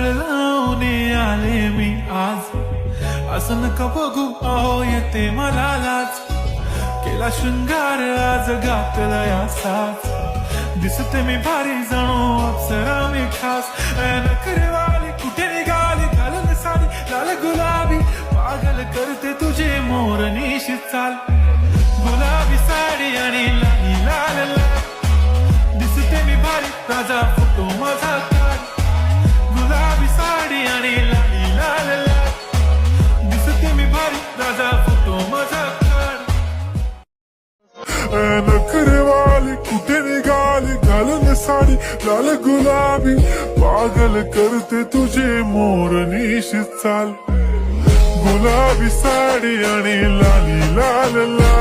कळ लावून आले मी आज, असं नका बघू अहो येते मला लाज, केला शृंगार आज घातला या साज, दिसते मी भारी जणू अप्सरा मी खास, नखरेवाली कुठे निघाली घालून साडी लाल गुलाबी, पागल करते तुझे मोरनीशी चाल, गुलाबी साडी आणि लाली लाल लाल, दिसते मी भारी राजा फोटो माझा काढ, गुलाबी साडी आणि लाली लाल लाल, दिसते मी भारी राजा फोटो माझा काढ, नखरेवाली कुठे निघाली घालून साडी लाल गुलाबी, पागल करते तुझे मोरनीशी चाल, गुलाबी साडी आणि लाली लाल लाल.